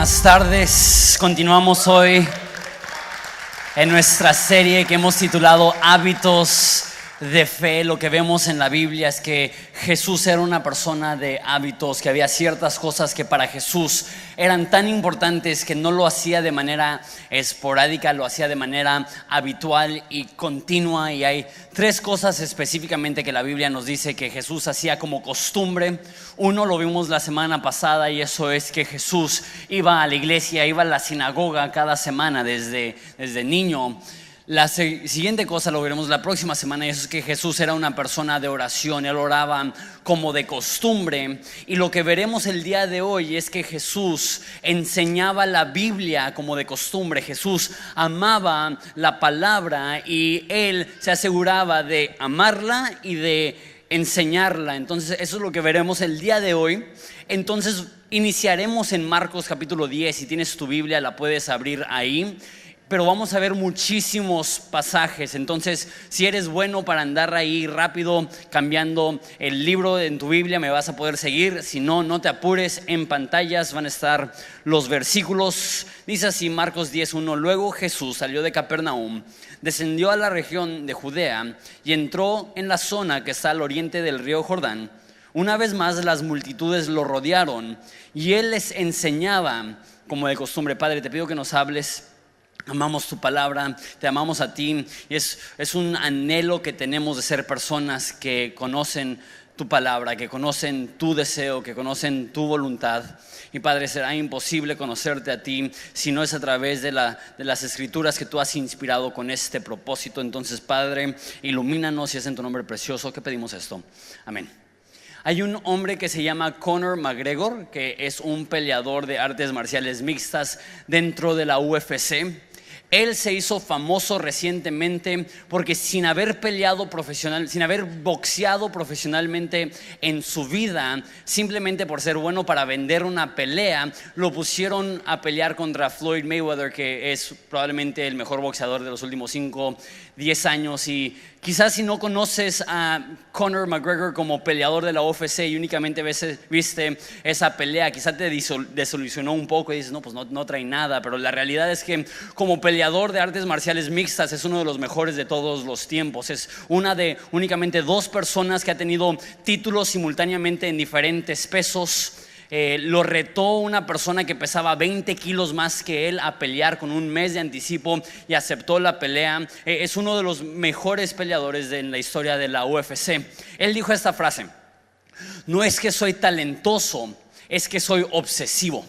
buenas tardes. Continuamos hoy en nuestra serie que hemos titulado Hábitos de Fe. Lo que vemos en la Biblia es que Jesús era una persona de hábitos, que había ciertas cosas que para Jesús eran tan importantes que no lo hacía de manera esporádica, lo hacía de manera habitual y continua. Y hay tres cosas específicamente que la Biblia nos dice que Jesús hacía como costumbre. Uno lo vimos la semana pasada, y eso es que Jesús iba a la iglesia, iba a la sinagoga cada semana desde niño. La siguiente cosa lo veremos la próxima semana, y eso es que Jesús era una persona de oración. Él oraba como de costumbre. Y lo que veremos el día de hoy es que Jesús enseñaba la Biblia como de costumbre. Jesús amaba la palabra y Él se aseguraba de amarla y de enseñarla. Entonces eso es lo que veremos el día de hoy. Entonces iniciaremos en Marcos capítulo 10. Si tienes tu Biblia la puedes abrir ahí. Pero vamos a ver muchísimos pasajes. Entonces, si eres bueno para andar ahí rápido cambiando el libro en tu Biblia, me vas a poder seguir. Si no, no te apures, en pantallas van a estar los versículos. Dice así Marcos 10:1: Luego Jesús salió de Capernaum, descendió a la región de Judea y entró en la zona que está al oriente del río Jordán. Una vez más las multitudes lo rodearon y él les enseñaba como de costumbre. Padre, te pido que nos hables. Amamos tu palabra, te amamos a ti, y es un anhelo que tenemos de ser personas que conocen tu palabra, que conocen tu deseo, que conocen tu voluntad. Y Padre, será imposible conocerte a ti si no es a través de las escrituras que tú has inspirado con este propósito. Entonces, Padre, ilumínanos, y es en tu nombre precioso que pedimos esto. Amén. Hay un hombre que se llama Conor McGregor, que es un peleador de artes marciales mixtas dentro de la UFC. Él se hizo famoso recientemente porque sin haber boxeado profesionalmente en su vida, simplemente por ser bueno para vender una pelea, lo pusieron a pelear contra Floyd Mayweather, que es probablemente el mejor boxeador de los últimos 5-10 años. Y quizás si no conoces a Conor McGregor como peleador de la UFC y únicamente viste esa pelea, quizás te desilusionó un poco y dices, no, pues no trae nada. Pero la realidad es que como peleador de artes marciales mixtas es uno de los mejores de todos los tiempos. Es una de únicamente 2 personas que ha tenido títulos simultáneamente en diferentes pesos. Lo retó una persona que pesaba 20 kilos más que él a pelear con un mes de anticipo y aceptó la pelea. Es uno de los mejores peleadores en la historia de la UFC. Él dijo esta frase: no es que soy talentoso, es que soy obsesivo.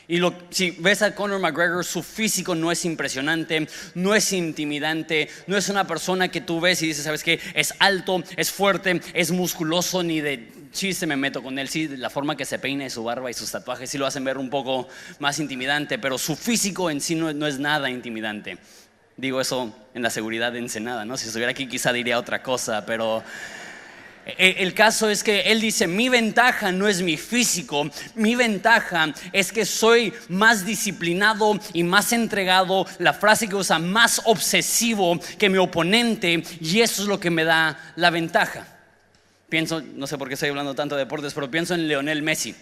Y si ves a Conor McGregor, su físico no es impresionante, no es intimidante, no es una persona que tú ves y dices, ¿sabes qué? Es alto, es fuerte, es musculoso, ni de chiste me meto con él. Sí, la forma que se peina y su barba y sus tatuajes sí lo hacen ver un poco más intimidante, pero su físico en sí no es nada intimidante. Digo eso en la seguridad de Ensenada, ¿no? Si estuviera aquí quizá diría otra cosa, pero el caso es que él dice, mi ventaja no es mi físico, mi ventaja es que soy más disciplinado y más entregado, la frase que usa, más obsesivo que mi oponente, y eso es lo que me da la ventaja. Pienso, no sé por qué estoy hablando tanto de deportes, pero pienso en Lionel Messi,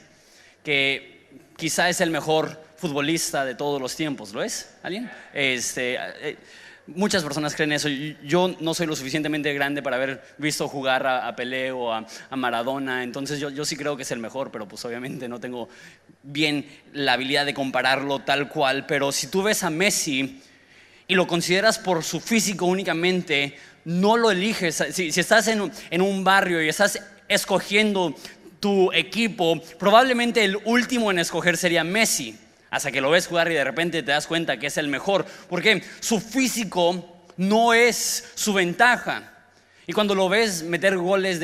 que quizá es el mejor futbolista de todos los tiempos. ¿Lo es? ¿Alguien? Muchas personas creen eso. Yo no soy lo suficientemente grande para haber visto jugar a Pelé o a Maradona. Entonces yo sí creo que es el mejor, pero pues obviamente no tengo bien la habilidad de compararlo tal cual. Pero si tú ves a Messi y lo consideras por su físico únicamente, no lo eliges. Si estás en un barrio y estás escogiendo tu equipo, probablemente el último en escoger sería Messi, hasta que lo ves jugar y de repente te das cuenta que es el mejor, porque su físico no es su ventaja. Y cuando lo ves meter goles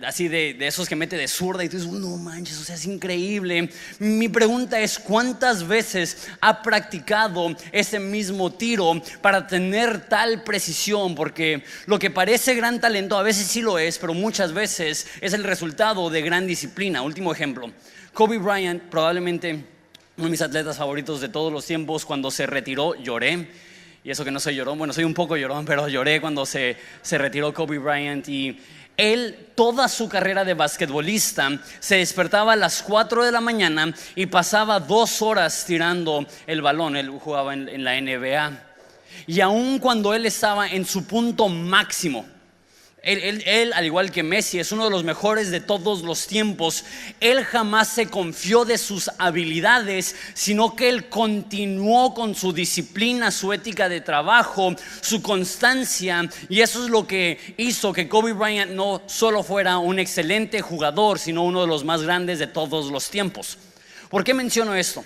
así de esos que mete de zurda, y tú dices, no manches, o sea, es increíble. Mi pregunta es, ¿cuántas veces ha practicado ese mismo tiro para tener tal precisión? Porque lo que parece gran talento a veces sí lo es, pero muchas veces es el resultado de gran disciplina. Último ejemplo, Kobe Bryant, probablemente uno de mis atletas favoritos de todos los tiempos. Cuando se retiró lloré. y eso que no soy llorón, bueno, soy un poco llorón, pero lloré cuando se retiró Kobe Bryant. Y él, toda su carrera de basquetbolista, se despertaba a las 4 de la mañana y pasaba 2 horas tirando el balón. Él jugaba en la NBA. Y aun cuando él estaba en su punto máximo, él, al igual que Messi, es uno de los mejores de todos los tiempos. Él jamás se confió de sus habilidades, sino que él continuó con su disciplina, su ética de trabajo, su constancia. Y eso es lo que hizo que Kobe Bryant no solo fuera un excelente jugador, sino uno de los más grandes de todos los tiempos. ¿Por qué menciono esto?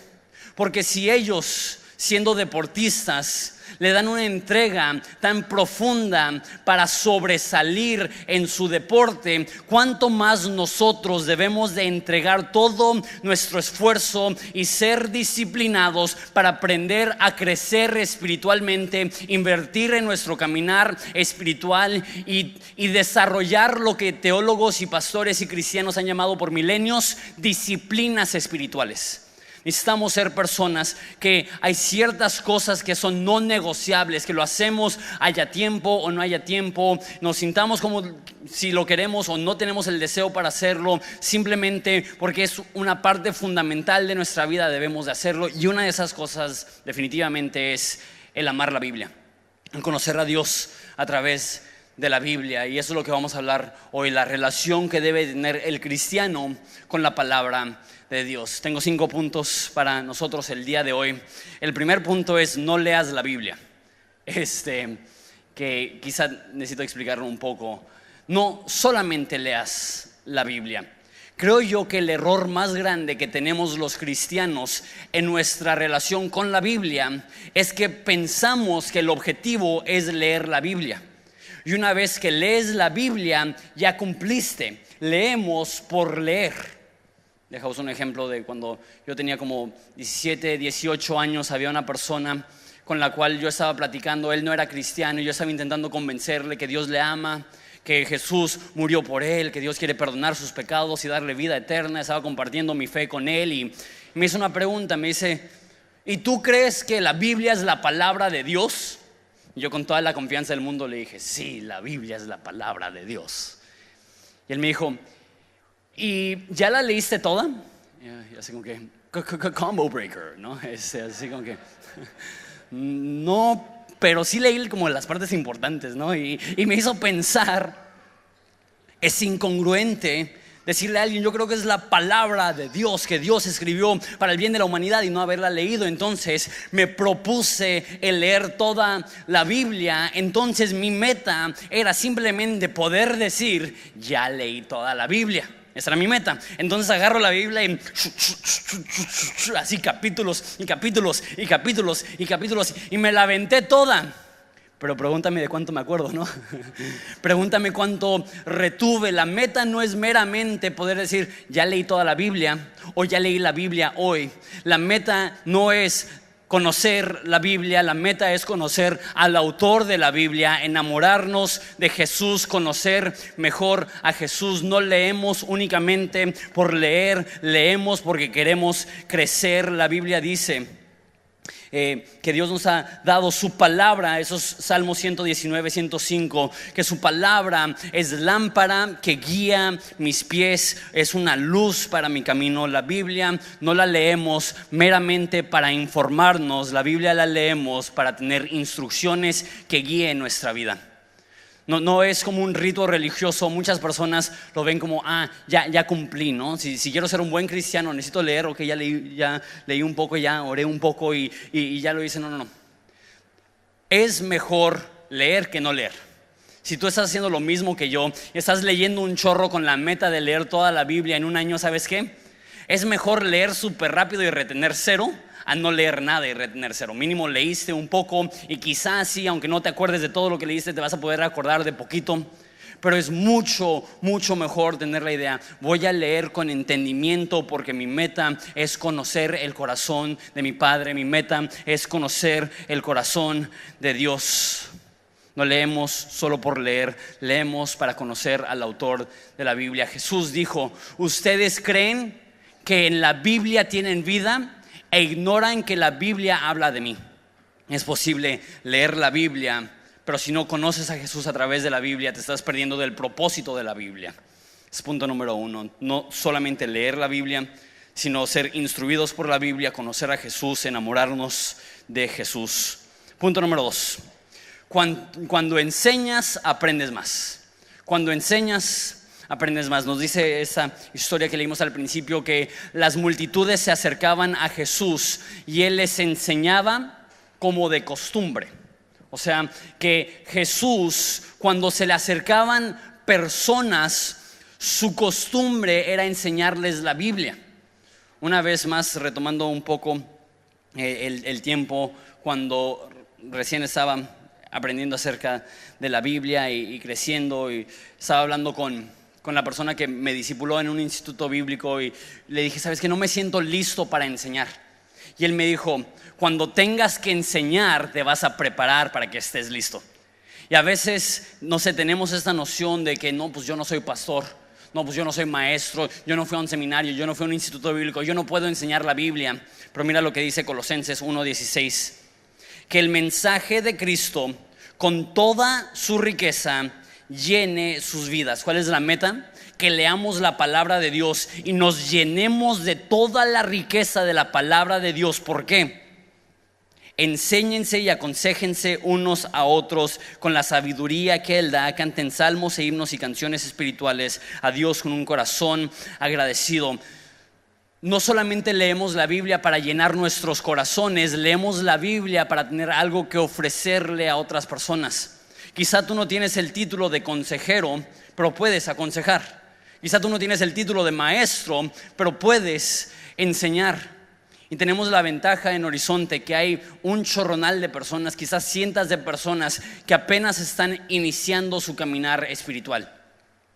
Porque si ellos, siendo deportistas, le dan una entrega tan profunda para sobresalir en su deporte, ¿cuánto más nosotros debemos de entregar todo nuestro esfuerzo y ser disciplinados para aprender a crecer espiritualmente, invertir en nuestro caminar espiritual y desarrollar lo que teólogos y pastores y cristianos han llamado por milenios disciplinas espirituales? Necesitamos ser personas que hay ciertas cosas que son no negociables, que lo hacemos haya tiempo o no haya tiempo, nos sintamos como si lo queremos o no tenemos el deseo para hacerlo, simplemente porque es una parte fundamental de nuestra vida, debemos de hacerlo. Y una de esas cosas definitivamente es el amar la Biblia, el conocer a Dios a través de la Biblia. Y eso es lo que vamos a hablar hoy, la relación que debe tener el cristiano con la palabra de Dios. Tengo 5 puntos para nosotros el día de hoy. El primer punto es: no leas la Biblia. Que quizá necesito explicarlo un poco. No solamente leas la Biblia. Creo yo que el error más grande que tenemos los cristianos en nuestra relación con la Biblia es que pensamos que el objetivo es leer la Biblia. Y una vez que lees la Biblia, ya cumpliste. Leemos por leer. Dejamos un ejemplo de cuando yo tenía como 17, 18 años. Había una persona con la cual yo estaba platicando. Él no era cristiano y yo estaba intentando convencerle que Dios le ama, que Jesús murió por él, que Dios quiere perdonar sus pecados y darle vida eterna. Estaba compartiendo mi fe con él y me hizo una pregunta. Me dice: ¿y tú crees que la Biblia es la palabra de Dios? Y yo, con toda la confianza del mundo, le dije: sí, la Biblia es la palabra de Dios. Y él me dijo: ¿y ya la leíste toda? Y así como que combo breaker, ¿no? Así como que no, pero sí leí como las partes importantes, ¿no? Y me hizo pensar, es incongruente decirle a alguien: yo creo que es la palabra de Dios, que Dios escribió para el bien de la humanidad, y no haberla leído. Entonces me propuse el leer toda la Biblia. Entonces mi meta era simplemente poder decir: ya leí toda la Biblia. Esa era mi meta. Entonces agarro la Biblia y así capítulos y capítulos y capítulos y capítulos, y me la aventé toda. Pero pregúntame de cuánto me acuerdo, ¿no? Pregúntame cuánto retuve. La meta no es meramente poder decir: ya leí toda la Biblia o ya leí la Biblia hoy. La meta no es conocer la Biblia, la meta es conocer al autor de la Biblia, enamorarnos de Jesús, conocer mejor a Jesús. No leemos únicamente por leer, leemos porque queremos crecer. La Biblia dice que Dios nos ha dado su palabra. Esos Salmos 119, 105, que su palabra es lámpara que guía mis pies, es una luz para mi camino. La Biblia no la leemos meramente para informarnos, la Biblia la leemos para tener instrucciones que guíen nuestra vida. No es como un rito religioso. Muchas personas lo ven como: ya cumplí, ¿no? Si quiero ser un buen cristiano, necesito leer. Ok, ya leí un poco, ya oré un poco y ya lo hice. No. Es mejor leer que no leer. Si tú estás haciendo lo mismo que yo, estás leyendo un chorro con la meta de leer toda la Biblia en un año, ¿sabes qué? Es mejor leer súper rápido y retener 0 a no leer nada y retener 0. Mínimo leíste un poco y quizás sí, aunque no te acuerdes de todo lo que leíste, te vas a poder acordar de poquito. Pero es mucho, mucho mejor tener la idea: voy a leer con entendimiento, porque mi meta es conocer el corazón de mi Padre. Mi meta es conocer el corazón de Dios. No leemos solo por leer, leemos para conocer al autor de la Biblia. Jesús dijo: ustedes creen que en la Biblia tienen vida e ignoran que la Biblia habla de mí. Es posible leer la Biblia, pero si no conoces a Jesús a través de la Biblia, te estás perdiendo del propósito de la Biblia. Es punto número 1. No solamente leer la Biblia, sino ser instruidos por la Biblia, conocer a Jesús, enamorarnos de Jesús. Punto número 2. Cuando enseñas, aprendes más. Cuando enseñas, aprendes más. Nos dice esa historia que leímos al principio, que las multitudes se acercaban a Jesús y Él les enseñaba como de costumbre. O sea, que Jesús, cuando se le acercaban personas, su costumbre era enseñarles la Biblia. Una vez más, retomando un poco el tiempo cuando recién estaba aprendiendo acerca de la Biblia y creciendo, y estaba hablando con la persona que me discipuló en un instituto bíblico, y le dije, ¿sabes qué? No me siento listo para enseñar. Y él me dijo, cuando tengas que enseñar, te vas a preparar para que estés listo. Y a veces, no sé, tenemos esta noción de que no, pues yo no soy pastor, no, pues yo no soy maestro, yo no fui a un seminario, yo no fui a un instituto bíblico, yo no puedo enseñar la Biblia. Pero mira lo que dice Colosenses 1:16, que el mensaje de Cristo con toda su riqueza llene sus vidas. ¿Cuál es la meta? Que leamos la palabra de Dios y nos llenemos de toda la riqueza de la palabra de Dios. ¿Por qué? Enséñense y aconséjense unos a otros con la sabiduría que Él da. Canten salmos e himnos y canciones espirituales a Dios con un corazón agradecido. No solamente leemos la Biblia para llenar nuestros corazones, leemos la Biblia para tener algo que ofrecerle a otras personas. Quizá tú no tienes el título de consejero, pero puedes aconsejar. Quizá tú no tienes el título de maestro, pero puedes enseñar. Y tenemos la ventaja en Horizonte que hay un chorronal de personas, quizás cientos de personas que apenas están iniciando su caminar espiritual.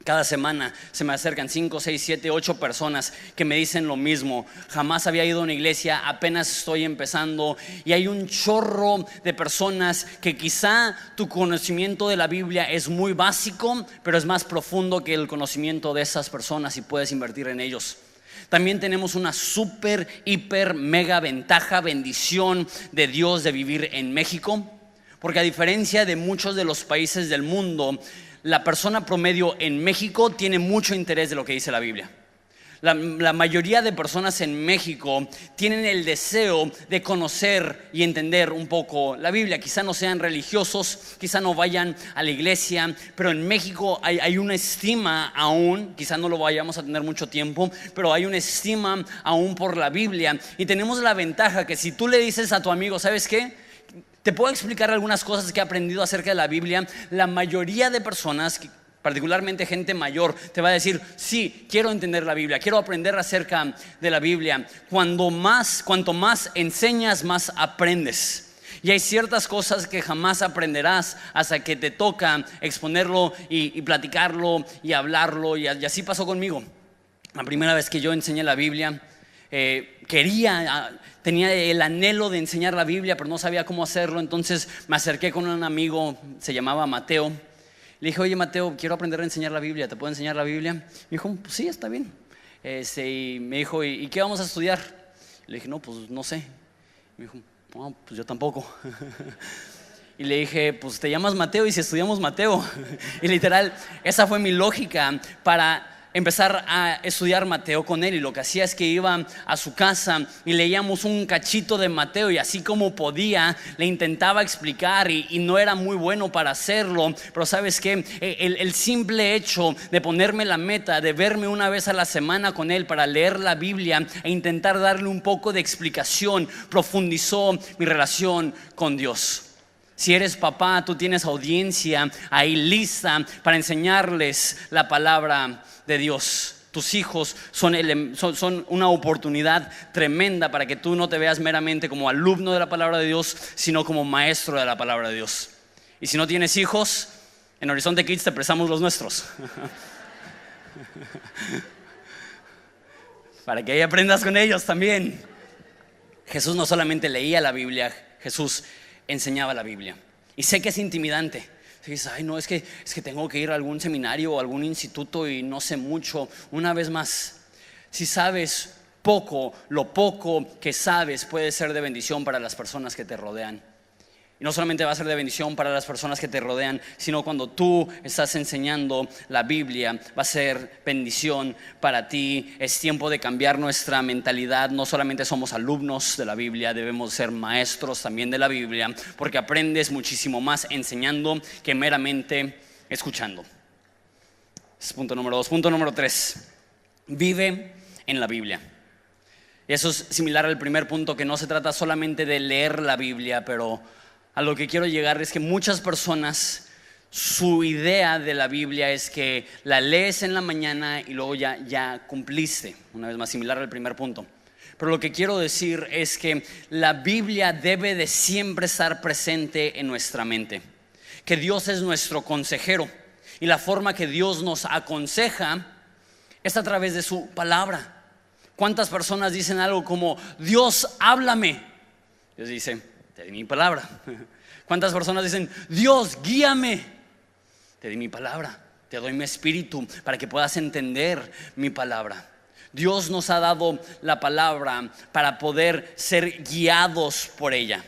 Cada semana se me acercan 5, 6, 7, 8 personas que me dicen lo mismo. Jamás había ido a una iglesia, apenas estoy empezando. Y hay un chorro de personas que quizá tu conocimiento de la Biblia es muy básico, pero es más profundo que el conocimiento de esas personas y puedes invertir en ellos. También tenemos una súper, hiper, mega ventaja, bendición de Dios de vivir en México. Porque a diferencia de muchos de los países del mundo, la persona promedio en México tiene mucho interés de lo que dice la Biblia. La mayoría de personas en México tienen el deseo de conocer y entender un poco la Biblia. Quizá no sean religiosos, quizá no vayan a la iglesia, pero en México hay una estima aún, quizá no lo vayamos a tener mucho tiempo, pero hay una estima aún por la Biblia. Y tenemos la ventaja que si tú le dices a tu amigo, ¿sabes qué? Te puedo explicar algunas cosas que he aprendido acerca de la Biblia. La mayoría de personas, particularmente gente mayor, te va a decir, sí, quiero entender la Biblia, quiero aprender acerca de la Biblia. Cuanto más enseñas, más aprendes. Y hay ciertas cosas que jamás aprenderás hasta que te toca exponerlo y platicarlo y hablarlo. Y así pasó conmigo. La primera vez que yo enseñé la Biblia, tenía el anhelo de enseñar la Biblia, pero no sabía cómo hacerlo. Entonces me acerqué con un amigo, se llamaba Mateo. Le dije, oye Mateo, quiero aprender a enseñar la Biblia, ¿te puedo enseñar la Biblia? Me dijo, pues sí, está bien. Y me dijo, ¿y qué vamos a estudiar? Le dije, no, pues no sé. Me dijo, no, pues yo tampoco. Y le dije, pues te llamas Mateo y si estudiamos Mateo. Y literal, esa fue mi lógica para empezar a estudiar Mateo con él. Y lo que hacía es que iba a su casa y leíamos un cachito de Mateo, y así como podía le intentaba explicar, y no era muy bueno para hacerlo, pero sabes que el simple hecho de ponerme la meta de verme una vez a la semana con él para leer la Biblia e intentar darle un poco de explicación profundizó mi relación con Dios. Si eres papá, tú tienes audiencia ahí lista para enseñarles la palabra de Dios. Tus hijos son una oportunidad tremenda para que tú no te veas meramente como alumno de la palabra de Dios, sino como maestro de la palabra de Dios. Y si no tienes hijos, en Horizonte Kids te prestamos los nuestros para que ahí aprendas con ellos también. Jesús no solamente leía la Biblia, Jesús enseñaba la Biblia. Y sé que es intimidante. Dices, ay no, es que tengo que ir a algún seminario o algún instituto y no sé mucho. Una vez más, si sabes poco, lo poco que sabes puede ser de bendición para las personas que te rodean. Y no solamente va a ser de bendición para las personas que te rodean, sino cuando tú estás enseñando la Biblia, va a ser bendición para ti. Es tiempo de cambiar nuestra mentalidad. No solamente somos alumnos de la Biblia, debemos ser maestros también de la Biblia, porque aprendes muchísimo más enseñando que meramente escuchando. Ese es punto número 2. Punto número 3. Vive en la Biblia. Y eso es similar al primer punto, que no se trata solamente de leer la Biblia, pero a lo que quiero llegar es que muchas personas, su idea de la Biblia es que la lees en la mañana y luego ya cumpliste. Una vez más, similar al primer punto. Pero lo que quiero decir es que la Biblia debe de siempre estar presente en nuestra mente. Que Dios es nuestro consejero y la forma que Dios nos aconseja es a través de su palabra. ¿Cuántas personas dicen algo como: Dios, háblame? Dios dice: te di mi palabra. ¿Cuántas personas dicen: Dios, guíame? Te di mi palabra, te doy mi espíritu para que puedas entender mi palabra. Dios nos ha dado la palabra para poder ser guiados por ella,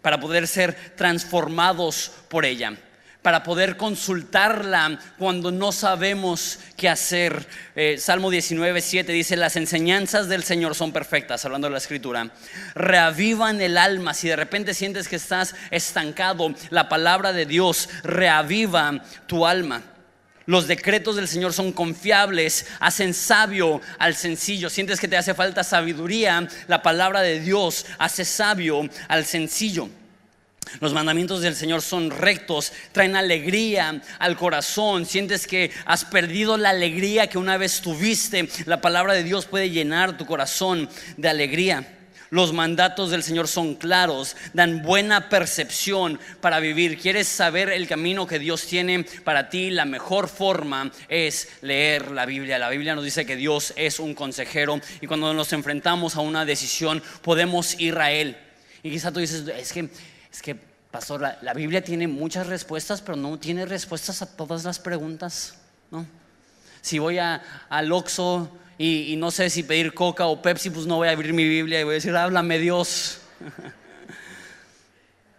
para poder ser transformados por ella, para poder consultarla cuando no sabemos qué hacer. Salmo 19:7 dice: las enseñanzas del Señor son perfectas, hablando de la escritura, reavivan el alma. Si de repente sientes que estás estancado, la palabra de Dios reaviva tu alma. Los decretos del Señor son confiables, hacen sabio al sencillo. Sientes que te hace falta sabiduría, la palabra de Dios hace sabio al sencillo. Los mandamientos del Señor son rectos, traen alegría al corazón. Sientes que has perdido la alegría que una vez tuviste, la palabra de Dios puede llenar tu corazón de alegría. Los mandatos del Señor son claros, dan buena percepción para vivir. ¿Quieres saber el camino que Dios tiene para ti? La mejor forma es leer la Biblia. La Biblia nos dice que Dios es un consejero, y cuando nos enfrentamos a una decisión podemos ir a Él. Y quizá tú dices: es que pastor, la Biblia tiene muchas respuestas, pero no tiene respuestas a todas las preguntas, ¿no? Si voy al Oxxo y no sé si pedir Coca o Pepsi, pues no voy a abrir mi Biblia y voy a decir: háblame, Dios.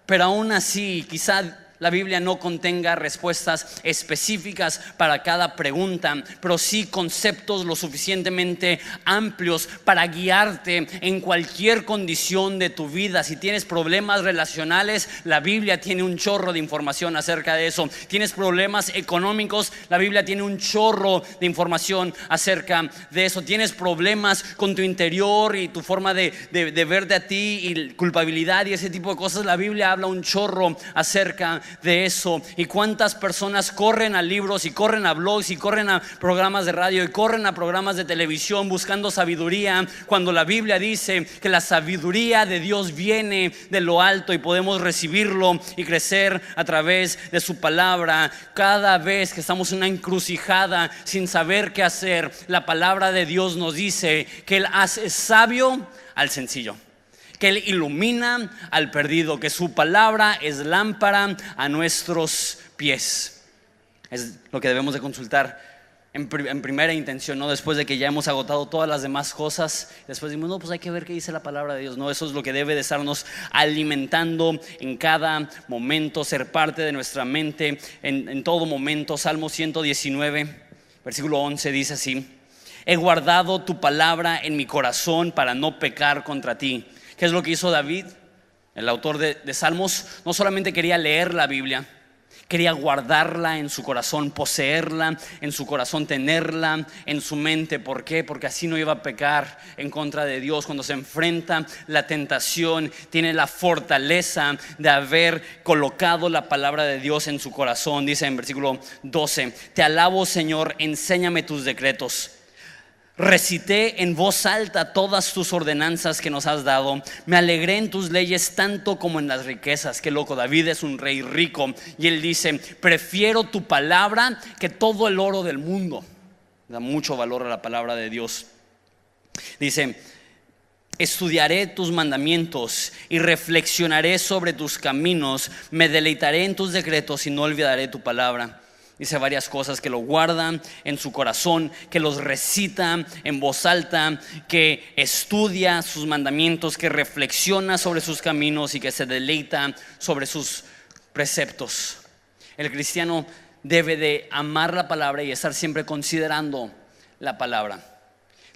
Pero aún así, quizá la Biblia no contenga respuestas específicas para cada pregunta, pero sí conceptos lo suficientemente amplios para guiarte en cualquier condición de tu vida. Si tienes problemas relacionales, la Biblia tiene un chorro de información acerca de eso. Tienes problemas económicos, la Biblia tiene un chorro de información acerca de eso. Tienes problemas con tu interior y tu forma de verte a ti y culpabilidad y ese tipo de cosas, la Biblia habla un chorro acerca de eso. Y cuántas personas corren a libros y corren a blogs y corren a programas de radio y corren a programas de televisión buscando sabiduría, cuando la Biblia dice que la sabiduría de Dios viene de lo alto y podemos recibirlo y crecer a través de su palabra. Cada vez que estamos en una encrucijada sin saber qué hacer, la palabra de Dios nos dice que Él hace sabio al sencillo, que Él ilumina al perdido, que su palabra es lámpara a nuestros pies. Es lo que debemos de consultar en primera intención, no después de que ya hemos agotado todas las demás cosas. Después decimos: no, pues hay que ver qué dice la palabra de Dios. No, eso es lo que debe de estarnos alimentando en cada momento, ser parte de nuestra mente en todo momento. Salmo 119, versículo 11 dice así: he guardado tu palabra en mi corazón para no pecar contra ti. ¿Qué es lo que hizo David? El autor de Salmos no solamente quería leer la Biblia, quería guardarla en su corazón, poseerla en su corazón, tenerla en su mente. ¿Por qué? Porque así no iba a pecar en contra de Dios. Cuando se enfrenta la tentación, tiene la fortaleza de haber colocado la palabra de Dios en su corazón. Dice en versículo 12: te alabo, Señor, enséñame tus decretos. Recité en voz alta todas tus ordenanzas que nos has dado. Me alegré en tus leyes tanto como en las riquezas. Qué loco, David es un rey rico y él dice: prefiero tu palabra que todo el oro del mundo. Da mucho valor a la palabra de Dios. Dice: estudiaré tus mandamientos y reflexionaré sobre tus caminos. Me deleitaré en tus decretos y no olvidaré tu palabra. Dice varias cosas: que lo guarda en su corazón, que los recita en voz alta, que estudia sus mandamientos, que reflexiona sobre sus caminos y que se deleita sobre sus preceptos. El cristiano debe de amar la palabra y estar siempre considerando la palabra.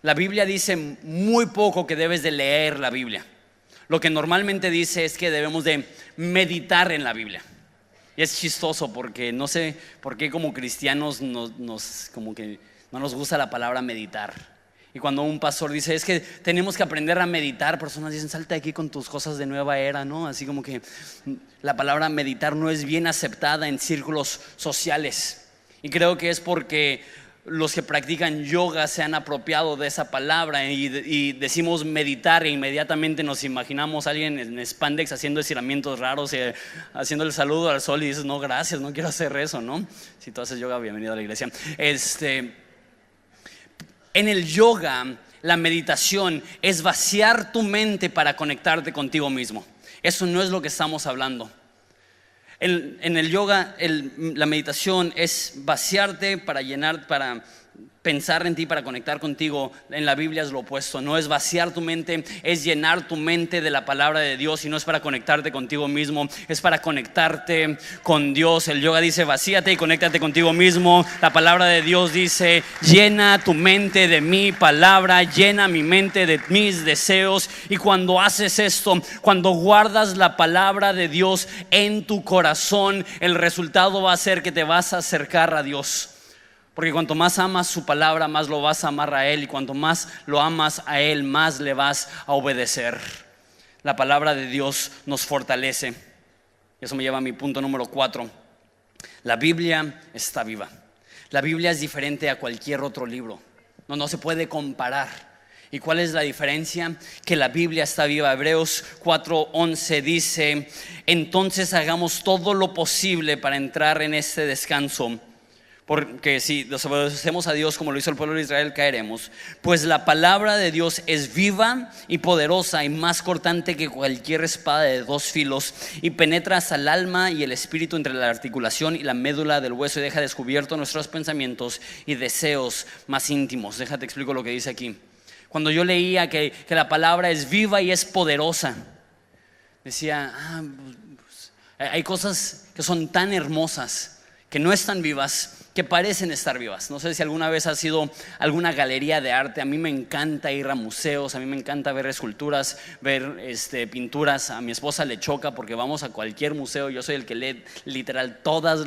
La Biblia dice muy poco que debes de leer la Biblia. Lo que normalmente dice es que debemos de meditar en la Biblia. Y es chistoso porque no sé por qué como cristianos como que no nos gusta la palabra meditar. Y cuando un pastor dice es que tenemos que aprender a meditar, personas dicen salte aquí con tus cosas de nueva era, ¿no? Así como que la palabra meditar no es bien aceptada en círculos sociales. Y creo que es porque los que practican yoga se han apropiado de esa palabra y decimos meditar e inmediatamente nos imaginamos a alguien en spandex haciendo estiramientos raros, haciendo el saludo al sol y dices no gracias, no quiero hacer eso, ¿no? Si tú haces yoga, bienvenido a la iglesia. En el yoga la meditación es vaciar tu mente para conectarte contigo mismo. Eso no es lo que estamos hablando. En el yoga la meditación es vaciarte para llenar, para pensar en ti, para conectar contigo. En la Biblia es lo opuesto. No es vaciar tu mente, es llenar tu mente de la palabra de Dios. Y no es para conectarte contigo mismo, es para conectarte con Dios. El yoga dice vacíate y conéctate contigo mismo. La palabra de Dios dice llena tu mente de mi palabra, llena mi mente de mis deseos. Y cuando haces esto, cuando guardas la palabra de Dios en tu corazón, el resultado va a ser que te vas a acercar a Dios. Porque cuanto más amas su palabra, más lo vas a amar a Él. Y cuanto más lo amas a Él, más le vas a obedecer. La palabra de Dios nos fortalece. Eso me lleva a mi punto número 4. La Biblia está viva. La Biblia es diferente a cualquier otro libro. No se puede comparar. ¿Y cuál es la diferencia? Que la Biblia está viva. Hebreos 4:11 dice: entonces hagamos todo lo posible para entrar en este descanso. Porque si desobedecemos a Dios como lo hizo el pueblo de Israel, caeremos. Pues la palabra de Dios es viva y poderosa y más cortante que cualquier espada de dos filos, y penetra hasta el alma y el espíritu, entre la articulación y la médula del hueso, y deja descubierto nuestros pensamientos y deseos más íntimos. Déjate explico lo que dice aquí. Cuando yo leía que la palabra es viva y es poderosa, decía hay cosas que son tan hermosas que no están vivas, que parecen estar vivas. No sé si alguna vez has ido a alguna galería de arte. A mí me encanta ir a museos, a mí me encanta ver esculturas, ver pinturas. A mi esposa le choca porque vamos a cualquier museo. Yo soy el que lee literal todas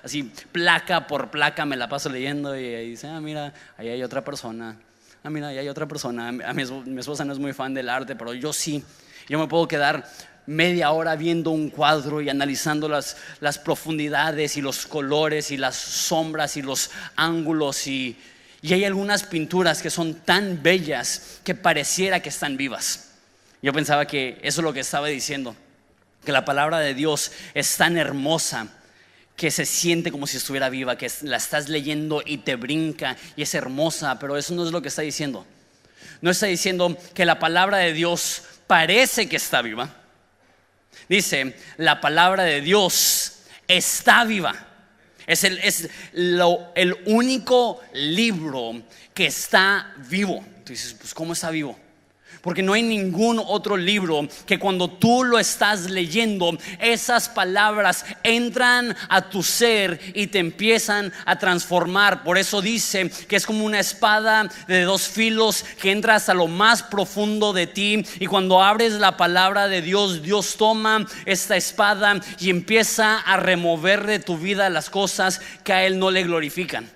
así placa por placa me la paso leyendo, y dice mira, ahí hay otra persona. Mira, ahí hay otra persona. Mi esposa no es muy fan del arte, pero yo sí. Yo me puedo quedar media hora viendo un cuadro y analizando las profundidades y los colores y las sombras y los ángulos, y hay algunas pinturas que son tan bellas que pareciera que están vivas. Yo pensaba que eso es lo que estaba diciendo, que la palabra de Dios es tan hermosa que se siente como si estuviera viva, que la estás leyendo y te brinca y es hermosa. Pero eso no es lo que está diciendo. No está diciendo que la palabra de Dios parece que está viva. Dice, la palabra de Dios está viva. Es el único libro que está vivo. Tú dices, pues ¿cómo está vivo? Porque no hay ningún otro libro que cuando tú lo estás leyendo, esas palabras entran a tu ser y te empiezan a transformar. Por eso dice que es como una espada de dos filos que entra hasta lo más profundo de ti. Y cuando abres la palabra de Dios, Dios toma esta espada y empieza a remover de tu vida las cosas que a Él no le glorifican.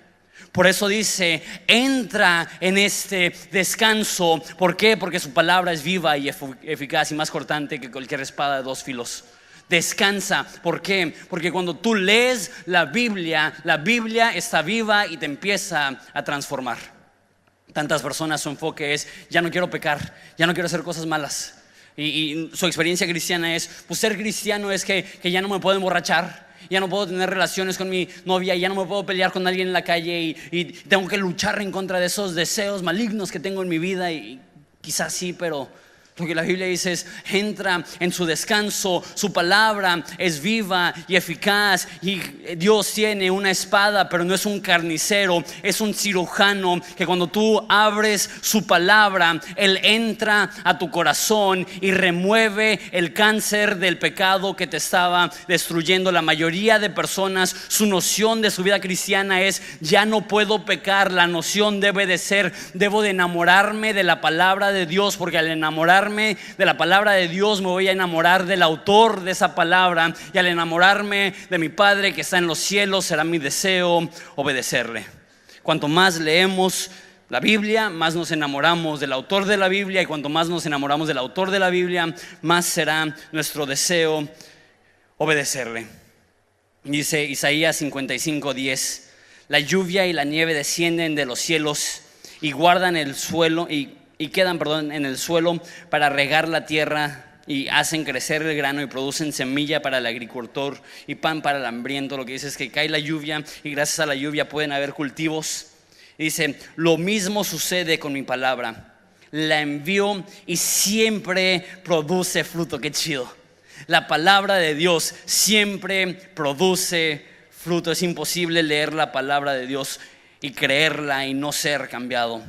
Por eso dice, entra en este descanso. ¿Por qué? Porque su palabra es viva y eficaz y más cortante que cualquier espada de dos filos. Descansa. ¿Por qué? Porque cuando tú lees la Biblia está viva y te empieza a transformar. Tantas personas su enfoque es, ya no quiero pecar, ya no quiero hacer cosas malas. Y su experiencia cristiana es, pues ser cristiano es que ya no me puedo emborrachar, ya no puedo tener relaciones con mi novia, ya no me puedo pelear con alguien en la calle, y tengo que luchar en contra de esos deseos malignos que tengo en mi vida. Y quizás sí, pero Lo que la Biblia dice es: entra en su descanso, su palabra es viva y eficaz. Y Dios tiene una espada, pero no es un carnicero, es un cirujano que cuando tú abres su palabra, Él entra a tu corazón y remueve el cáncer del pecado que te estaba destruyendo. La mayoría de personas, su noción de su vida cristiana es: ya no puedo pecar. La noción debe de ser: debo de enamorarme de la palabra de Dios, porque al enamorarme de la palabra de Dios me voy a enamorar del autor de esa palabra, y al enamorarme de mi Padre que está en los cielos será mi deseo obedecerle. Cuanto más leemos la Biblia, más nos enamoramos del autor de la Biblia, y cuanto más nos enamoramos del autor de la Biblia, más será nuestro deseo obedecerle. Dice Isaías 55:10: la lluvia y la nieve descienden de los cielos y guardan el suelo y quedan en el suelo para regar la tierra, y hacen crecer el grano y producen semilla para el agricultor y pan para el hambriento. Lo que dice es que cae la lluvia y gracias a la lluvia pueden haber cultivos. Y dice: lo mismo sucede con mi palabra, la envío y siempre produce fruto. Qué chido. La palabra de Dios siempre produce fruto. Es imposible leer la palabra de Dios y creerla y no ser cambiado.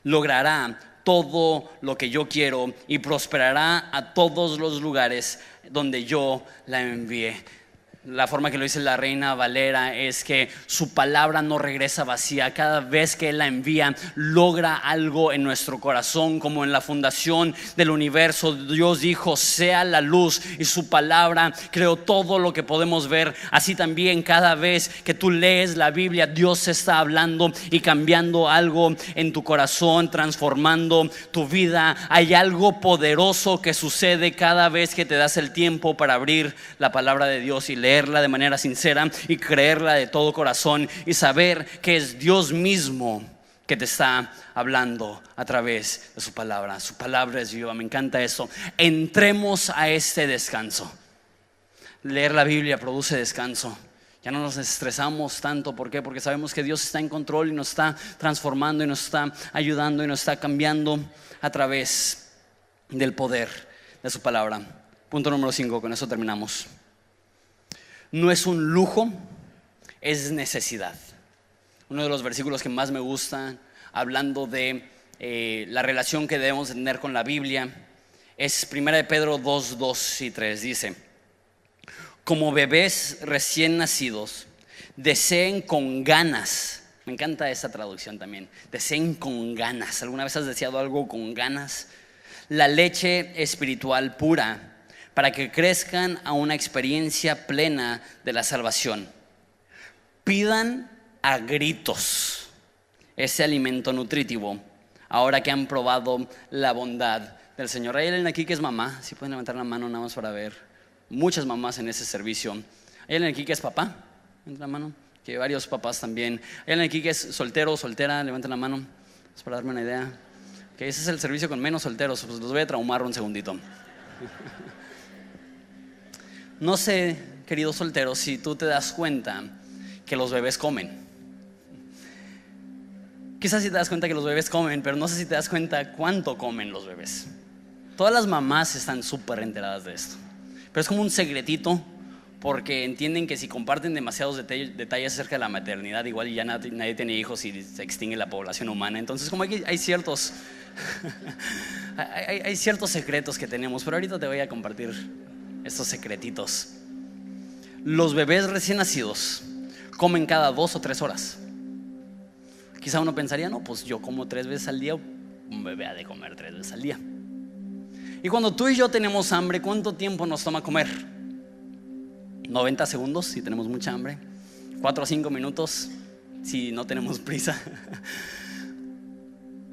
Logrará todo lo que yo quiero y prosperará a todos los lugares donde yo la envíe. La forma que lo dice la Reina Valera es que su palabra no regresa vacía. Cada vez que Él la envía, logra algo en nuestro corazón. Como en la fundación del universo, Dios dijo: sea la luz, y su palabra creó todo lo que podemos ver. Así también cada vez que tú lees la Biblia, Dios está hablando y cambiando algo en tu corazón, transformando tu vida. Hay algo poderoso que sucede cada vez que te das el tiempo para abrir la palabra de Dios y leerla de manera sincera y creerla de todo corazón, y saber que es Dios mismo que te está hablando a través de su palabra. Su palabra es viva. Me encanta eso. Entremos a este descanso. Leer la Biblia produce descanso. Ya no nos estresamos tanto. ¿Por qué? Porque sabemos que Dios está en control y nos está transformando y nos está ayudando y nos está cambiando a través del poder de su palabra. Punto número 5, con eso terminamos. No es un lujo, es necesidad. Uno de los versículos que más me gusta, hablando de la relación que debemos tener con la Biblia, es 1 Pedro 2, 2 y 3. Dice: como bebés recién nacidos, deseen con ganas. Me encanta esa traducción también. Deseen con ganas. ¿Alguna vez has deseado algo con ganas? La leche espiritual pura, para que crezcan a una experiencia plena de la salvación. Pidan a gritos ese alimento nutritivo, ahora que han probado la bondad del Señor. Hay alguien aquí que es mamá. Si pueden levantar la mano nada más para ver. Muchas mamás en ese servicio. Hay alguien aquí que es papá. Levanta la mano. Que hay varios papás también. Hay alguien aquí que es soltero o soltera. Levanten la mano. Es para darme una idea. Que ese es el servicio con menos solteros. Pues los voy a traumar un segundito. No sé, queridos solteros, si tú te das cuenta que los bebés comen. Quizás sí te das cuenta que los bebés comen, pero no sé si te das cuenta cuánto comen los bebés. Todas las mamás están súper enteradas de esto, pero es como un secretito, porque entienden que si comparten demasiados detalles acerca de la maternidad, igual ya nadie tiene hijos y se extingue la población humana. Entonces como hay ciertos hay ciertos secretos que tenemos, pero ahorita te voy a compartir estos secretitos. Los bebés recién nacidos comen cada 2 o 3 horas. Quizá uno pensaría: no, pues yo como 3 veces al día. Un bebé ha de comer 3 veces al día. Y cuando tú y yo tenemos hambre, ¿cuánto tiempo nos toma comer? 90 segundos si tenemos mucha hambre, 4 a 5 minutos si no tenemos prisa.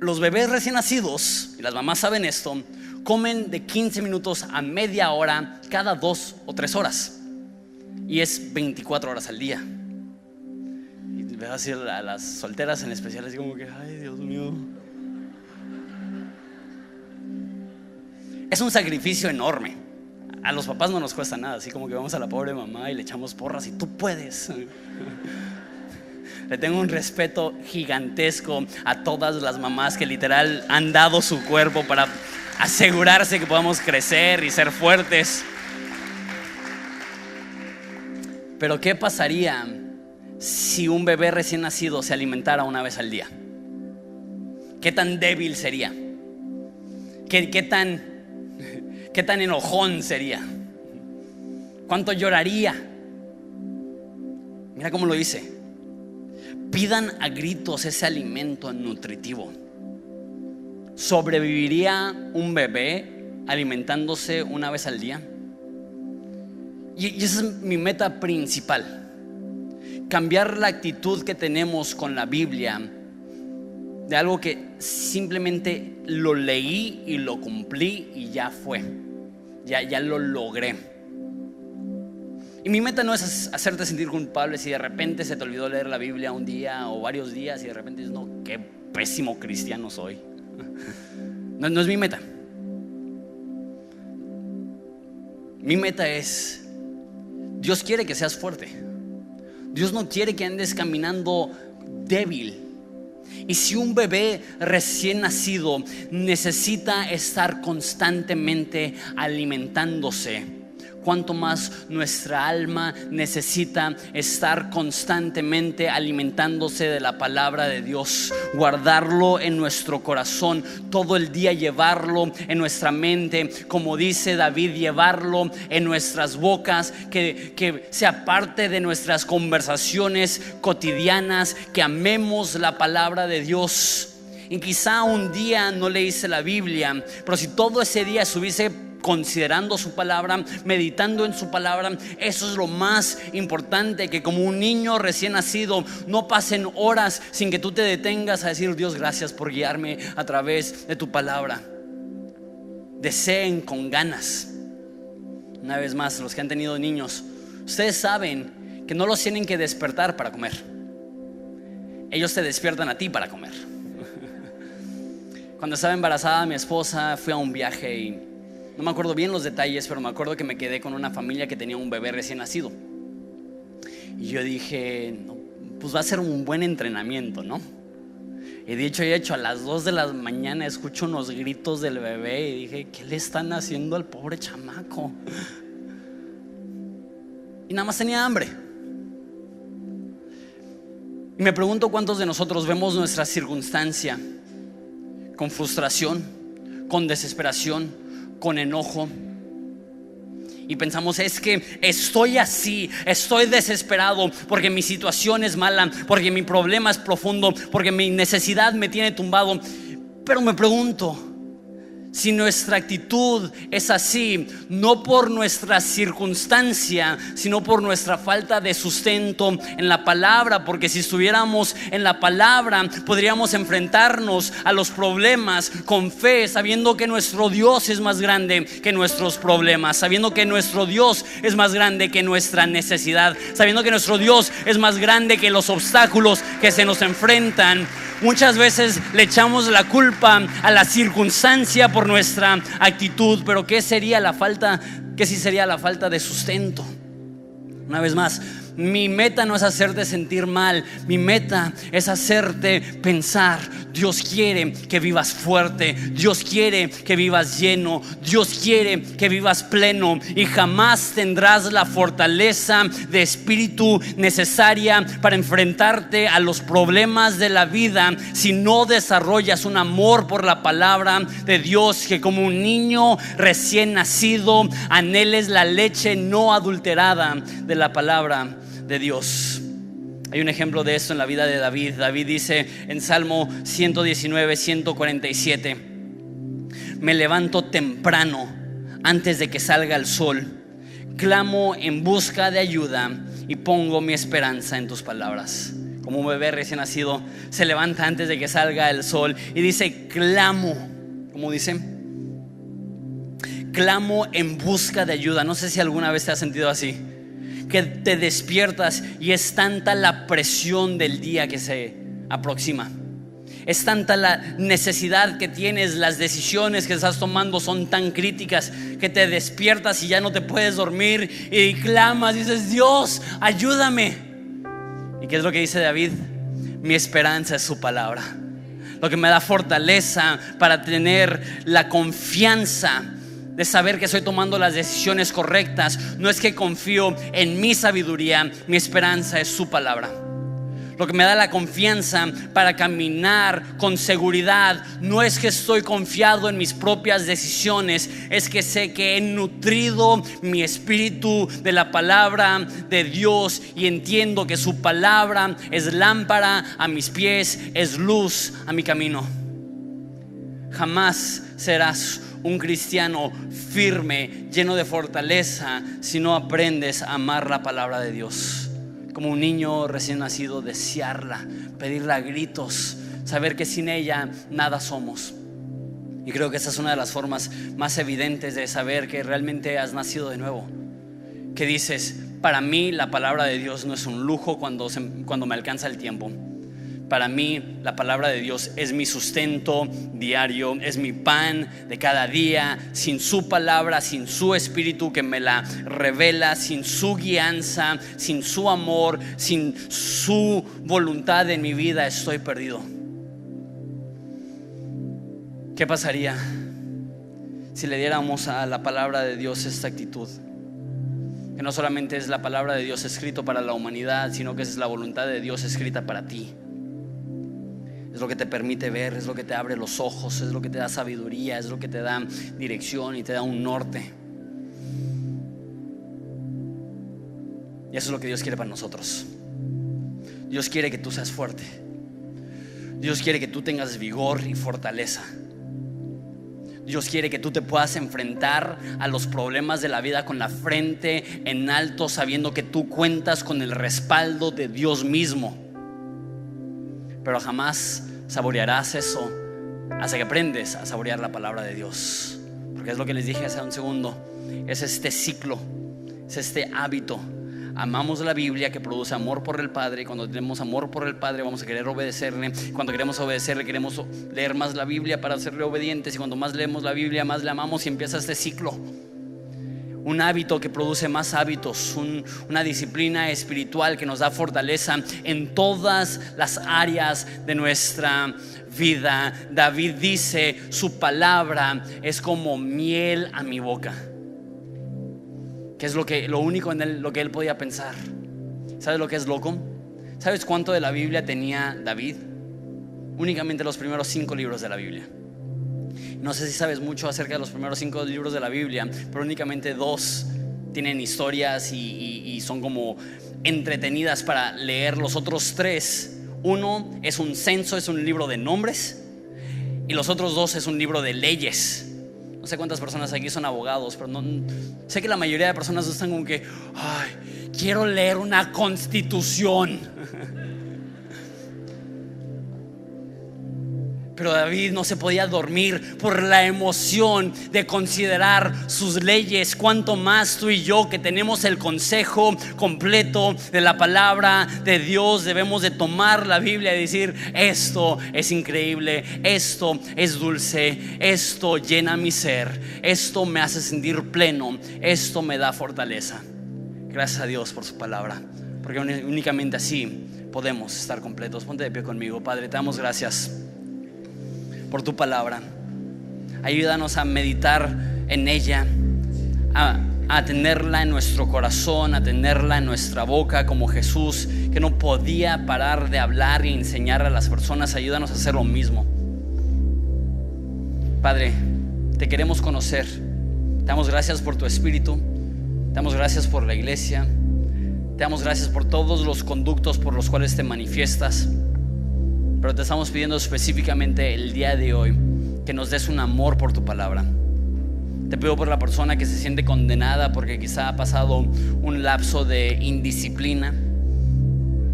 Los bebés recién nacidos, y las mamás saben esto, comen de 15 minutos a media hora cada 2 o 3 horas. Y es 24 horas al día. Y ves así a las solteras en especial, así como que: ay, Dios mío. Es un sacrificio enorme. A los papás no nos cuesta nada. Así como que vamos a la pobre mamá y le echamos porras y tú puedes. Le tengo un respeto gigantesco a todas las mamás que literal han dado su cuerpo para asegurarse que podamos crecer y ser fuertes. Pero ¿qué pasaría si un bebé recién nacido se alimentara una vez al día? ¿Qué tan débil sería? ¿Qué tan enojón sería? ¿Cuánto lloraría? Mira cómo lo dice: pidan a gritos ese alimento nutritivo. ¿Sobreviviría un bebé alimentándose una vez al día? Y esa es mi meta principal: cambiar la actitud que tenemos con la Biblia, de algo que simplemente lo leí y lo cumplí y ya fue, ya lo logré. Y mi meta no es hacerte sentir culpable si de repente se te olvidó leer la Biblia un día o varios días y de repente dices: no, qué pésimo cristiano soy. No es mi meta. Mi meta es: Dios quiere que seas fuerte. Dios no quiere que andes caminando débil. Y si un bebé recién nacido necesita estar constantemente alimentándose, cuánto más nuestra alma necesita estar constantemente alimentándose de la palabra de Dios, guardarlo en nuestro corazón todo el día, llevarlo en nuestra mente, como dice David, llevarlo en nuestras bocas, que sea parte de nuestras conversaciones cotidianas, que amemos la palabra de Dios. Y quizá un día no leíste la Biblia, pero si todo ese día estuviese considerando su palabra, meditando en su palabra, eso es lo más importante. Que como un niño recién nacido no pasen horas sin que tú te detengas a decir: Dios, gracias por guiarme a través de tu palabra. Deseen con ganas. Una vez más, los que han tenido niños, ustedes saben que no los tienen que despertar para comer. Ellos te despiertan a ti para comer. Cuando estaba embarazada mi esposa, fui a un viaje y no me acuerdo bien los detalles, pero me acuerdo que me quedé con una familia que tenía un bebé recién nacido. Y yo dije: no, pues va a ser un buen entrenamiento, ¿no? Y dicho y hecho, a las 2 de la mañana escucho unos gritos del bebé y dije: ¿qué le están haciendo al pobre chamaco? Y nada más tenía hambre. Y me pregunto cuántos de nosotros vemos nuestra circunstancia con frustración, con desesperación, con enojo, y pensamos: es que estoy así, estoy desesperado porque mi situación es mala, porque mi problema es profundo, porque mi necesidad me tiene tumbado. Pero me pregunto, si nuestra actitud es así, no por nuestra circunstancia, sino por nuestra falta de sustento en la palabra, porque si estuviéramos en la palabra, podríamos enfrentarnos a los problemas con fe, sabiendo que nuestro Dios es más grande que nuestros problemas, sabiendo que nuestro Dios es más grande que nuestra necesidad, sabiendo que nuestro Dios es más grande que los obstáculos que se nos enfrentan. Muchas veces le echamos la culpa a la circunstancia por nuestra actitud, pero ¿qué sería la falta? ¿Qué sí sería la falta de sustento? Una vez más, mi meta no es hacerte sentir mal, mi meta es hacerte pensar: Dios quiere que vivas fuerte, Dios quiere que vivas lleno, Dios quiere que vivas pleno, y jamás tendrás la fortaleza de espíritu necesaria para enfrentarte a los problemas de la vida si no desarrollas un amor por la palabra de Dios, que como un niño recién nacido anheles la leche no adulterada de la palabra de Dios. Hay un ejemplo de esto en la vida de David. David dice en Salmo 119, 147: me levanto temprano antes de que salga el sol, clamo en busca de ayuda y pongo mi esperanza en tus palabras. Como un bebé recién nacido se levanta antes de que salga el sol y dice: clamo. ¿Cómo dice? Clamo en busca de ayuda. No sé si alguna vez te has sentido así, que te despiertas y es tanta la presión del día que se aproxima, es tanta la necesidad que tienes, las decisiones que estás tomando son tan críticas que te despiertas y ya no te puedes dormir y clamas, dices: Dios, ayúdame. ¿Y qué es lo que dice David? Mi esperanza es su palabra. Lo que me da fortaleza para tener la confianza de saber que estoy tomando las decisiones correctas, no es que confío en mi sabiduría, mi esperanza es su palabra. Lo que me da la confianza para caminar con seguridad no es que estoy confiado en mis propias decisiones, es que sé que he nutrido mi espíritu de la palabra de Dios y entiendo que su palabra es lámpara a mis pies, es luz a mi camino. Jamás serás un cristiano firme, lleno de fortaleza, si no aprendes a amar la palabra de Dios. Como un niño recién nacido, desearla, pedirla a gritos, saber que sin ella nada somos. Y creo que esa es una de las formas más evidentes de saber que realmente has nacido de nuevo. Que dices, para mí la palabra de Dios no es un lujo cuando me alcanza el tiempo. Para mí la palabra de Dios es mi sustento diario, es mi pan de cada día. Sin su palabra, sin su espíritu que me la revela, sin su guianza, sin su amor, sin su voluntad en mi vida, estoy perdido. ¿Qué pasaría si le diéramos a la palabra de Dios esta actitud? Que no solamente es la palabra de Dios escrito para la humanidad, sino que es la voluntad de Dios escrita para ti. Es lo que te permite ver, es lo que te abre los ojos, es lo que te da sabiduría, es lo que te da dirección y te da un norte. Y eso es lo que Dios quiere para nosotros. Dios quiere que tú seas fuerte. Dios quiere que tú tengas vigor y fortaleza. Dios quiere que tú te puedas enfrentar a los problemas de la vida con la frente en alto, sabiendo que tú cuentas con el respaldo de Dios mismo. Pero jamás saborearás eso hasta que aprendes a saborear la palabra de Dios. Porque es lo que les dije hace un segundo, es este ciclo, es este hábito. Amamos la Biblia, que produce amor por el Padre, y cuando tenemos amor por el Padre vamos a querer obedecerle. Cuando queremos obedecerle queremos leer más la Biblia para serle obedientes, y cuando más leemos la Biblia más le amamos, y empieza este ciclo. Un hábito que produce más hábitos, una disciplina espiritual que nos da fortaleza en todas las áreas de nuestra vida. David dice, su palabra es como miel a mi boca. Que es lo único en lo que él podía pensar. ¿Sabes lo que es loco? ¿Sabes cuánto de la Biblia tenía David? Únicamente los primeros 5 libros de la Biblia. No sé si sabes mucho acerca de los primeros 5 libros de la Biblia, pero únicamente 2 tienen historias y son como entretenidas para leer. Los otros 3, uno es un censo, es un libro de nombres, y los otros 2 es un libro de leyes. No sé cuántas personas aquí son abogados, pero sé que la mayoría de personas están como que, ay, quiero leer una constitución. Pero David no se podía dormir por la emoción de considerar sus leyes. Cuanto más tú y yo, que tenemos el consejo completo de la palabra de Dios, debemos de tomar la Biblia y decir, esto es increíble, esto es dulce, esto llena mi ser, esto me hace sentir pleno, esto me da fortaleza. Gracias a Dios por su palabra, porque únicamente así podemos estar completos. Ponte de pie conmigo. Padre, te damos gracias por tu palabra. Ayúdanos a meditar en ella, a tenerla en nuestro corazón, a tenerla en nuestra boca, como Jesús, que no podía parar de hablar y enseñar a las personas. Ayúdanos a hacer lo mismo. Padre, te queremos conocer. Te damos gracias por tu espíritu, te damos gracias por la iglesia, te damos gracias por todos los conductos por los cuales te manifiestas. Pero te estamos pidiendo específicamente el día de hoy que nos des un amor por tu palabra. Te pido por la persona que se siente condenada porque quizá ha pasado un lapso de indisciplina,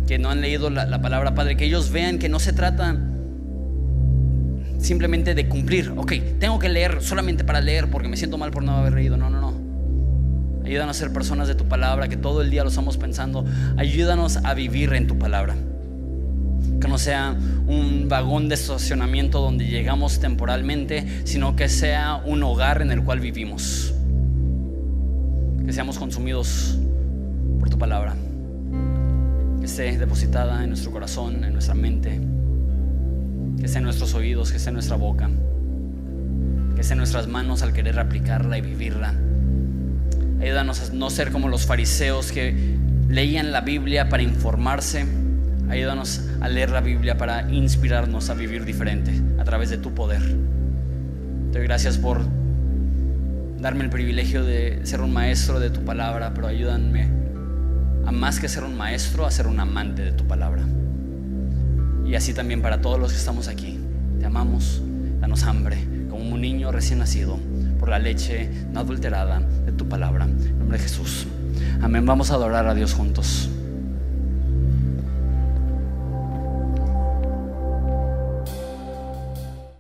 que no han leído la palabra, Padre, que ellos vean que no se trata simplemente de cumplir. Ok, tengo que leer solamente para leer porque me siento mal por no haber leído. No. Ayúdanos a ser personas de tu palabra, que todo el día lo estamos pensando. Ayúdanos a vivir en tu palabra. Que no sea un vagón de estacionamiento donde llegamos temporalmente, sino que sea un hogar en el cual vivimos. Que seamos consumidos por tu palabra, que esté depositada en nuestro corazón, en nuestra mente. que esté en nuestros oídos, que esté en nuestra boca, que esté en nuestras manos al querer aplicarla y vivirla. Ayúdanos a no ser como los fariseos que leían la Biblia para informarse. Ayúdanos a leer la Biblia para inspirarnos a vivir diferente a través de tu poder. Te doy gracias por darme el privilegio de ser un maestro de tu palabra, pero ayúdame a más que ser un maestro, a ser un amante de tu palabra. Y así también para todos los que estamos aquí. Te amamos, danos hambre como un niño recién nacido por la leche no adulterada de tu palabra. En nombre de Jesús. Amén. Vamos a adorar a Dios juntos.